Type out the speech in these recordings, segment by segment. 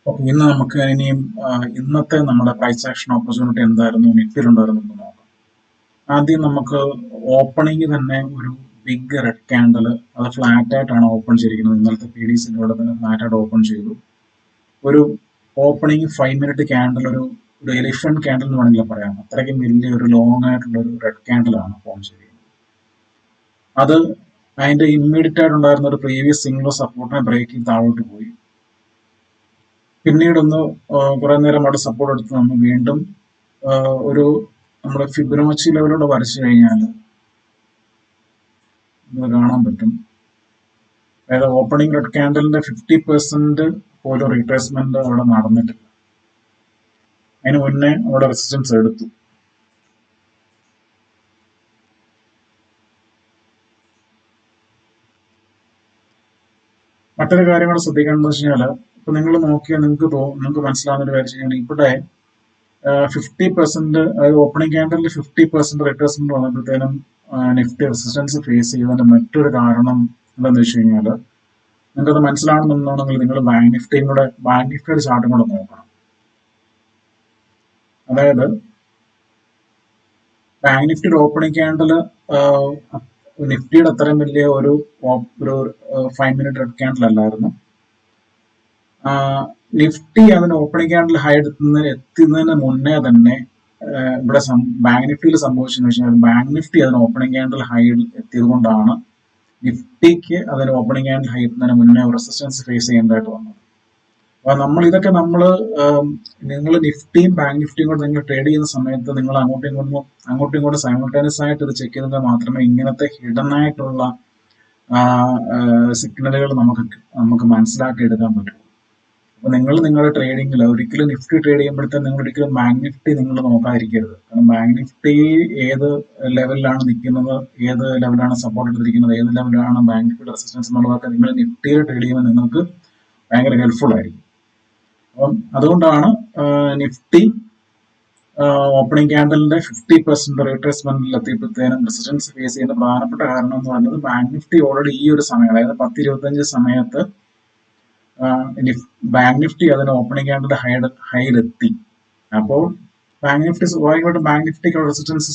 Okay, ഇന്ന് നമുക്ക് ഇനിയും ഇന്നത്തെ നമ്മുടെ പ്രൈസ് ആക്ഷൻ ഓപ്പർച്യൂണിറ്റി എന്തായിരുന്നു നിഫ്റ്റിയിലുണ്ടായിരുന്നു എന്ന് നോക്കാം. ആദ്യം നമുക്ക് ഓപ്പണിംഗ് തന്നെ ഒരു ബിഗ് റെഡ് ക്യാൻഡൽ, അത് ഫ്ലാറ്റ് ആയിട്ടാണ് ഓപ്പൺ ചെയ്തിരിക്കുന്നത്. ഇന്നലത്തെ പി ഡി സിന്റെ ഇവിടെ തന്നെ ഫ്ലാറ്റ് ആയിട്ട് ഓപ്പൺ ചെയ്തു. ഒരു ഓപ്പണിംഗ് 5 മിനിറ്റ് ക്യാൻഡൽ, ഒരു എലിഫന്റ് ക്യാൻഡൽ എന്ന് വേണമെങ്കിൽ പറയാം. അത്രയ്ക്കും വലിയ ഒരു ലോങ് ആയിട്ടുള്ള ഒരു റെഡ് ക്യാൻഡലാണ് ഫോം ചെയ്തിരിക്കുന്നത്. അത് അതിന്റെ ഇമ്മീഡിയറ്റ് ആയിട്ടുണ്ടായിരുന്ന ഒരു പ്രീവിയസ് സിംഗിൾ സപ്പോർട്ടിനെ ബ്രേക്ക് ചെയ്ത് താഴോട്ട് പോയി. പിന്നീടൊന്ന് കുറെ നേരം അവിടെ സപ്പോർട്ട് എടുത്ത് നമ്മൾ വീണ്ടും ഒരു നമ്മുടെ ഫിബൊനാച്ചി ലെവലോട് വരച്ചു കഴിഞ്ഞാൽ കാണാൻ പറ്റും. അതായത് ഓപ്പണിംഗ് റെഡ് ക്യാൻഡലിന്റെ 50% പോലും റീട്രേസ്മെന്റ് അവിടെ നടന്നിട്ടില്ല. അതിന് മുന്നേ അവിടെ റെസിസ്റ്റൻസ് എടുത്തു. മറ്റൊരു കാര്യം കൂടെ ശ്രദ്ധിക്കേണ്ടത് വെച്ച് കഴിഞ്ഞാൽ, ഇപ്പൊ നിങ്ങൾ നോക്കിയാൽ നിങ്ങൾക്ക് മനസ്സിലാവുന്ന ഒരു കാര്യം കഴിഞ്ഞാൽ ഇവിടെ 50%, അതായത് ഓപ്പണിംഗ് ക്യാൻഡലിൽ 50% റിട്രേസ്മെന്റ് വന്നപ്പോഴത്തേനും നിഫ്റ്റി റെസിസ്റ്റൻസ് ഫേസ് ചെയ്തതിന്റെ മറ്റൊരു കാരണം എന്താണെന്ന് വെച്ച് കഴിഞ്ഞാൽ, നിങ്ങൾക്കത് മനസ്സിലാവണമെന്നുണ്ടെങ്കിൽ നിങ്ങൾ ബാങ്ക് നിഫ്റ്റിയുടെ ചാർട്ടും കൂടെ നോക്കണം. അതായത് ബാങ്ക് നിഫ്റ്റിയുടെ ഓപ്പണിംഗ് ക്യാൻഡൽ നിഫ്റ്റിയുടെ അത്രയും വലിയ ഒരു 5 മിനിറ്റ് റെഡ് ക്യാൻഡൽ അല്ലായിരുന്നു. നിഫ്റ്റി അതിന് ഓപ്പണിംഗ് ക്യാൻഡിൽ ഹൈ എത്തുന്നതിന് മുന്നേ തന്നെ ഇവിടെ ബാങ്ക് നിഫ്റ്റിയിൽ സംഭവിച്ചെന്ന് വെച്ചാൽ, ബാങ്ക് നിഫ്റ്റി അതിന് ഓപ്പണിംഗ് ക്യാൻഡിൽ ഹൈ എത്തിയത് കൊണ്ടാണ് നിഫ്റ്റിക്ക് അതിന് ഓപ്പണിംഗ് ക്യാൻഡിൽ ഹൈ എത്തുന്നതിന് മുന്നേ റെസിസ്റ്റൻസ് ഫേസ് ചെയ്യേണ്ടതായിട്ട് വന്നത്. അപ്പൊ നിങ്ങൾ നിഫ്റ്റിയും ബാങ്ക് നിഫ്റ്റിയും കൂടെ നിങ്ങൾ ട്രേഡ് ചെയ്യുന്ന സമയത്ത് നിങ്ങൾ അങ്ങോട്ടും ഇങ്ങോട്ടും സൈമൾട്ടേനിയസ് ആയിട്ട് ഇത് ചെക്ക് ചെയ്തെങ്കിൽ മാത്രമേ ഇങ്ങനത്തെ ഹിഡൻ ആയിട്ടുള്ള സിഗ്നലുകൾ നമുക്ക് മനസ്സിലാക്കി എടുക്കാൻ പറ്റും. അപ്പൊ നിങ്ങളുടെ ട്രേഡിങ്ങിൽ ഒരിക്കലും നിഫ്റ്റി ട്രേഡ് ചെയ്യുമ്പോഴത്തേക്കും നിങ്ങൾ ഒരിക്കലും ബാങ്ക് നിഫ്റ്റി നിങ്ങൾ നോക്കാതിരിക്കരുത്. കാരണം ബാങ്ക് നിഫ്റ്റി ഏത് ലെവലിലാണ് നിൽക്കുന്നത്, ഏത് ലെവലാണ് സപ്പോർട്ട് എടുത്തിരിക്കുന്നത്, ഏത് ലെവലാണ് ബാങ്ക് നിഫ്റ്റിയുടെ റെസിസ്റ്റൻസ് എന്നുള്ളതൊക്കെ നിങ്ങൾ നിഫ്റ്റിയിൽ ട്രേഡ് ചെയ്യുമ്പോൾ നിങ്ങൾക്ക് ഭയങ്കര ഹെൽപ്ഫുൾ ആയിരിക്കും. അപ്പം അതുകൊണ്ടാണ് നിഫ്റ്റി ഓപ്പണിംഗ് ക്യാൻഡലിന്റെ 50% റീട്രേസ്മെന്റിൽ എത്തിയപ്പോഴത്തേനും റെസിസ്റ്റൻസ് ഫേസ് ചെയ്യുന്ന പ്രധാനപ്പെട്ട കാരണം എന്ന് പറയുന്നത്, ബാങ്ക് നിഫ്റ്റി ഓൾറെഡി ഈ ഒരു സമയം, അതായത് 10:25 സമയത്ത് ബാങ്ക് നിഫ്റ്റി അതിന് ഓപ്പണിംഗ് ക്യാൻഡലിന്റെ ഹൈയിലെത്തി. അപ്പോൾ ബാങ്ക് നിഫ്റ്റി സ്വാഭാവികമായിട്ടും ബാങ്ക് നിഫ്റ്റിക്ക് റെസിസ്റ്റൻസ്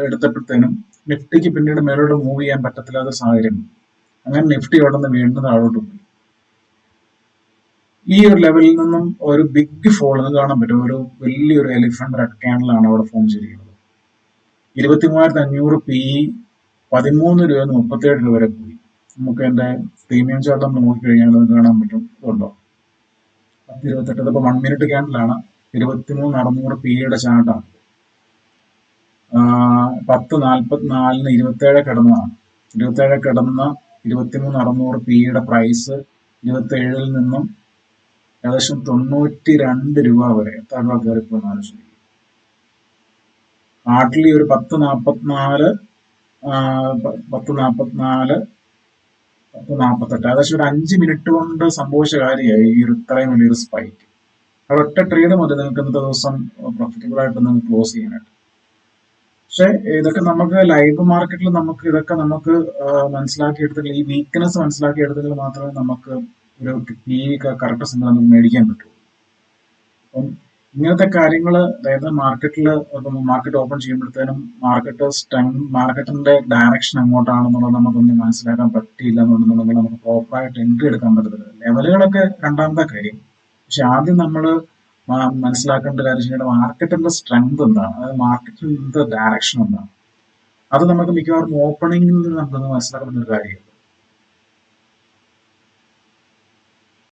എടുത്തപ്പോഴത്തേനും നിഫ്റ്റിക്ക് പിന്നീട് മേലോട്ട് മൂവ് ചെയ്യാൻ പറ്റത്തില്ലാത്ത സാഹചര്യം. അങ്ങനെ നിഫ്റ്റി അവിടെ നിന്ന് വീണ്ടും താഴോട്ട് പോയി. ഈ ഒരു ലെവലിൽ നിന്നും ഒരു ബിഗ് ഫോൾ കാണാൻ പറ്റും. ഒരു വലിയൊരു എലിഫന്റ് റെഡ് ക്യാൻഡലാണ് അവിടെ ഫോം ചെയ്തിരിക്കുന്നത്. 23,500 PE 13 രൂപ 37 രൂപ വരെ പോയി. നമുക്ക് എന്റെ പ്രീമിയം ചാർട്ട് നമ്മൾ നോക്കിക്കഴിഞ്ഞാൽ അത് കാണാൻ പറ്റും. ഇതുണ്ടോ, 10.28. ഇതിപ്പോ 1 മിനിറ്റ് ക്യാൻഡലാണ്. 23,600 PEയുടെ ചാർട്ടാണ്. 10:44 27 കിടന്നതാണ്. 27 കിടന്ന 23,600 PEയുടെ പ്രൈസ് 27 നിന്നും ഏകദേശം 92 രൂപ വരെ എത്ര രൂപ കയറിപ്പോന്നാണ് ശരി. ഹാർഡ്ലി ഒരു 10:44, 10:48, ഏകദേശം ഒരു 5 മിനിറ്റ് കൊണ്ട് സംഭവിച്ച കാര്യമായി ഈ ഇത്രയും വലിയൊരു സ്പൈക്ക്. ഒറ്റ ട്രേഡ് മതി നിങ്ങൾക്ക് ഇന്നത്തെ ദിവസം പ്രോഫിറ്റബിൾ ആയിട്ട് നിങ്ങൾക്ക് ക്ലോസ് ചെയ്യാനായിട്ട്. പക്ഷെ ഇതൊക്കെ നമുക്ക് ലൈവ് മാർക്കറ്റിൽ ഇതൊക്കെ നമുക്ക് മനസ്സിലാക്കിയെടുത്തെങ്കിൽ, ഈ വീക്ക്നെസ് മനസ്സിലാക്കിയെടുത്തെങ്കിൽ മാത്രമേ നമുക്ക് ഒരു കറക്റ്റ് സിഗ്നൽ നമുക്ക് മേടിക്കാൻ പറ്റുള്ളൂ. അപ്പം ഇങ്ങനത്തെ കാര്യങ്ങൾ, അതായത് മാർക്കറ്റ് ഓപ്പൺ ചെയ്യുമ്പോഴത്തേനും മാർക്കറ്റിന്റെ ഡയറക്ഷൻ എങ്ങോട്ടാണെന്നുള്ളത് നമുക്കൊന്നും മനസ്സിലാക്കാൻ പറ്റിയില്ല എന്നുണ്ടെന്നുണ്ടെങ്കിൽ നമുക്ക് പ്രോപ്പറായിട്ട് എൻട്രി എടുക്കാൻ പറ്റത്തില്ല. ലെവലുകളൊക്കെ രണ്ടാമത്തെ കാര്യം. പക്ഷെ ആദ്യം നമ്മൾ മനസ്സിലാക്കേണ്ട കാര്യം മാർക്കറ്റിന്റെ സ്ട്രെങ്ത് എന്താണ്, അതായത് മാർക്കറ്റിന്റെ ഡയറക്ഷൻ എന്താണ്. അത് നമുക്ക് മിക്കവാറും ഓപ്പണിംഗിൽ നിന്ന് നമുക്ക് മനസ്സിലാക്കുന്ന ഒരു കാര്യമാണ്.